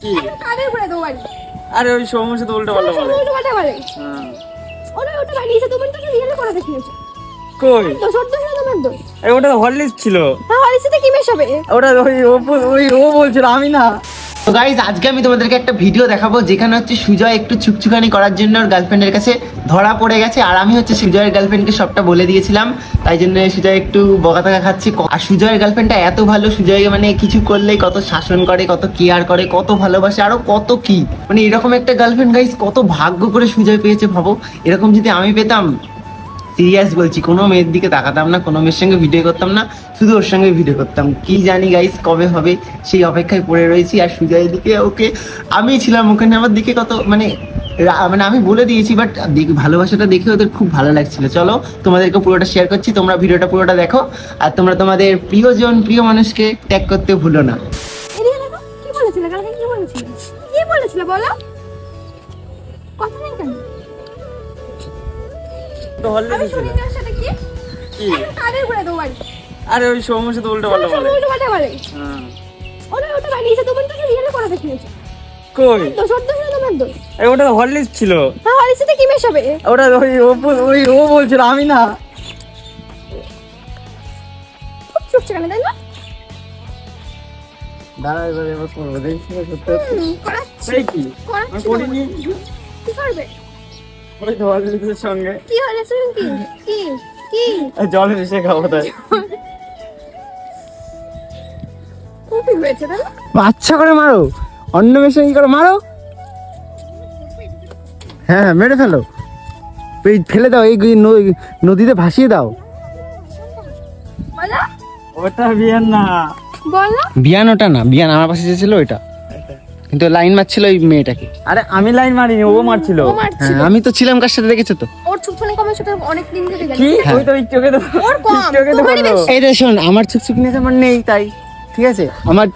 কি কাদের করে দেবো বাড়ি? আরে ওই সমস্যা তো উল্টো পাল্টা বলে। উল্টো পাল্টা বলে। হ্যাঁ। ওটা বানিয়েছে তুমি তো রিয়েল করে দেখিয়েছো। কই? তো সত্য না তোমার দোষ। এই ওটা হরলিক্স ছিল। হ্যাঁ হরলিক্সে কি মেশাবে? ওটা ওই ও বলছিল আমি না। তো গাইস আজকে আমি তোমাদেরকে একটা ভিডিও দেখাবো যেখানে হচ্ছে সুজয় একটু ছুকছুকানি করার জন্য ওর গার্লফ্রেন্ডের কাছে ধরা পড়ে গেছে, আর আমি হচ্ছে সুজয়ের গার্লফ্রেন্ডকে সবটা বলে দিয়েছিলাম, তাই জন্য সুজয় একটু বকাতাকা খাচ্ছে। আর সুজয়ের গার্লফ্রেন্ডটা এত ভালো, সুজয় মানে কিছু করলেই কত শাসন করে, কত কেয়ার করে, কত ভালোবাসে, আরো কত কি, মানে এরকম একটা গার্লফ্রেন্ড গাইস কত ভাগ্য করে সুজয় পেয়েছে ভাবো। এরকম যদি আমি পেতাম, সিরিয়াস বলছি, কোনো মেয়ের দিকে তাকাতাম না, কোনো মেয়ের সঙ্গে ভিডিও করতাম না, শুধু ওর সঙ্গে ভিডিও করতাম। কি জানি গাইস কবে হবে সেই অপেক্ষায় পড়ে রয়েছি। আর সুজয়ের দিকে ওকে আমি ছিলাম ওখানে, আমার দিকে কত মানে আমি বলে দিয়েছি, বাট ভালোবাসাটা দেখে ওদের খুব ভালো লাগছিল। চলো তোমাদেরকে পুরোটা শেয়ার করছি, তোমরা ভিডিওটা পুরোটা দেখো, আর তোমরা তোমাদের প্রিয়জন প্রিয় মানুষকে ট্যাগ করতে ভুলো না। কি বলেছিলে কালকে? কি বলেছিলে বলো? কথা নেই কেন? তো হরলিক্স ছিল। কি কাদের করে দেবো বাড়ি? আরে ওই সমস্যা তো উল্টো পাল্টা বলে। উল্টো পাল্টা বলে। হ্যাঁ। ওটা বানিয়েছে তুমি তো রিয়েল করে দেখিয়েছো। কই? তো সত্য না তোমার দোষ। এই ওটা হরলিক্স ছিল। হ্যাঁ হরলিক্সে কি মেশাবে? ওটা ওই ও বলছিল আমি না। খুব চুপছে কেন তাই না? দাঁড়া এবার করবো, দেখছি সত্যি। করাচ্ছি। এই কি? আমি করিনি। কি করবে? ওই তো হরলিক্সের সঙ্গে কি হয়েছে? কি কি জল মিশিয়ে খাবো তাই। কপি হয়েছে তাই না? বাচ্চা করে মারো, অন্য মেয়ের সঙ্গে করে মারো। হ্যাঁ মেরে ফেলো, এই ফেলে দাও, এই নদীতে ভাসিয়ে দাও। বলো ওটা বিয়ান না। বলো। বিয়ান ওটা না, বিয়ান আমার পাশে যে ছিল ওইটা, কিন্তু লাইন মারছিল ওই মেয়েটাকে। আরে আমি লাইন মারিনি, ও মারছিল। ও মারছিল। হ্যাঁ আমি তো ছিলাম, কার সাথে দেখেছো তো? ওর ছুকছুনি কমে সেটা অনেক দিন ধরে গেল। কি ওই তো চোখে তো ওর কম, চোখে তো তোমারই বললো। বেশি। এই রে শোন, আমার ছুকছুকনি আমার নেই, তাই ঠিক আছে। আমার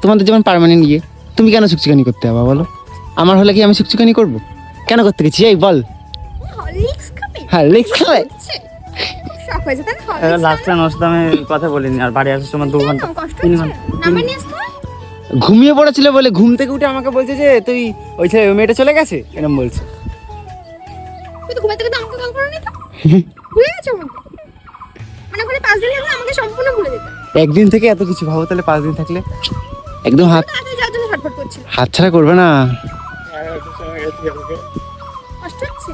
তোমাদের যেমন পার্মানেন্ট গিয়ে তুমি কেন ছুকছুকানি করতে হবে বলো? আমার হলে কি আমি ছুকছুকানি করবো? কেন করতে গেছি এই বল? হরলিক্স খাবে? হ্যাঁ লিক্স খাবে। শখ হয়েছে তাই না? হরলিক্স লাস্ট টাইম ওর সাথে আমি কথা বলিনি, আর বাড়ি আসার সময় 2 ঘন্টা কষ্ট 3 হচ্ছে ঘন্টা নাম্বার নিয়ে আসতে হয়? ঘুমিয়ে পড়েছিল বলে ঘুম থেকে উঠে আমাকে বলছে যে তুই ওই ছেলে ওই মেয়েটা চলে গেছে, এরকম বলছে। তুই তো ঘুমাতে গেলে আমাকে কল করনি তো? ভুলে গেছো আমাকে? মানে করে 5 দিন লাগলে আমাকে সম্পূর্ণ ভুলে যেতে। একদিন থেকে এত কিছু ভাবো, তাহলে 5 দিন থাকলে একদম তাড়াতাড়ি যাওয়ার জন্য ছটফট করছিল। হাতছাড়া করবে না। কষ্ট হচ্ছে?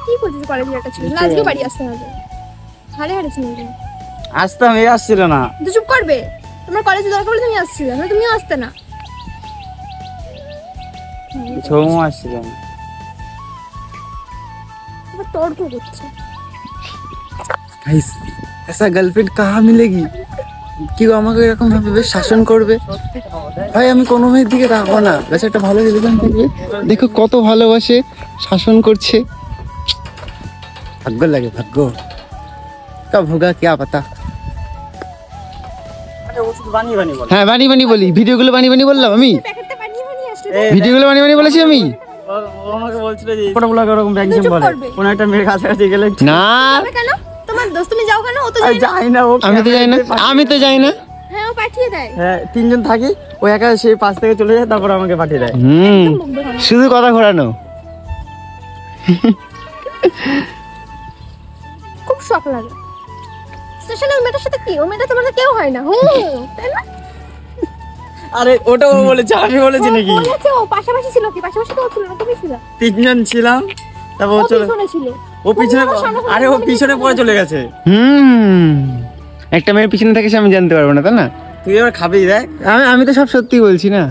কি করছিস? কলেজে একটা ছিল না, আজকে বাড়ি আসতে হবে। হারে হারে ছিল না। আসতাম, এই আসছিল না। তুই চুপ করবে। তোমার কলেজে দরকার বলে তুমি আসছিলে না, তুমিও আসতে না। ছৌমু আসছিল না। আবার তর্ক করছে। গাইস ऐसा গার্লফ্রেন্ড कहाँ मिलेगी? কেউ আমাকে এরকম ভাবে বেশ শাসন করবে? ভাই আমি কোনো মেয়ের দিকে তাকাবো না, বেশ একটা ভালো রিলেশন থাকবে। দেখো কত ভালোবাসে, শাসন করছে। ভাগ্য লাগে, ভাগ্য কব হোগা क्या पता। আরে ও শুধু বানিয়ে বানিয়ে বলে। হ্যাঁ বানি বানি বলি, ভিডিওগুলো বানি বানি বললাম আমি, প্যাকেটটা বানিয়ে বানিয়ে আসলে ভিডিওগুলো বানি বানি বলেছি আমি। ও আমাকে বলছিল যে ফটোগুলো এরকম ব্যাংক চুপ বলে, করবে। কোন একটা মেয়ের কাছাকাছি গেলে না যাবে কেন? তোমার দোস্ত তুমি যাও কেন? ও তো আমি যায় না। যাই না। ও আমি তো যাই না, আমি তো যাই না। হ্যাঁ ও পাঠিয়ে দেয়। হ্যাঁ 3 জন থাকি, ও একা সেই পাশ থেকে চলে যায়, তারপর আমাকে পাঠিয়ে দেয়। শুধু কথা ঘোরানো। খুব শখ লাগে। স্টেশনে ওই মেয়েটার সাথে কি? ওই মেয়েটা তোমার সাথে কেউ হয় না। তাই না? আরে ওটা ও বলেছে, আমি বলেছি নাকি? বলেছে ও পাশাপাশি ছিল কি? পাশাপাশি তো ও ছিল না, তুমি ছিল। 3 জন ছিলাম, তারপর ও ও চলে। পিছনে ছিল। ও পিছনে, আরে ও পিছনে পড়ে চলে গেছে। একটা মেয়ের পিছনে থাকে সে আমি জানতে পারবো না, তাই না? তুই এবার খাবি দেখ। আমি তো সব সত্যি বলছি না।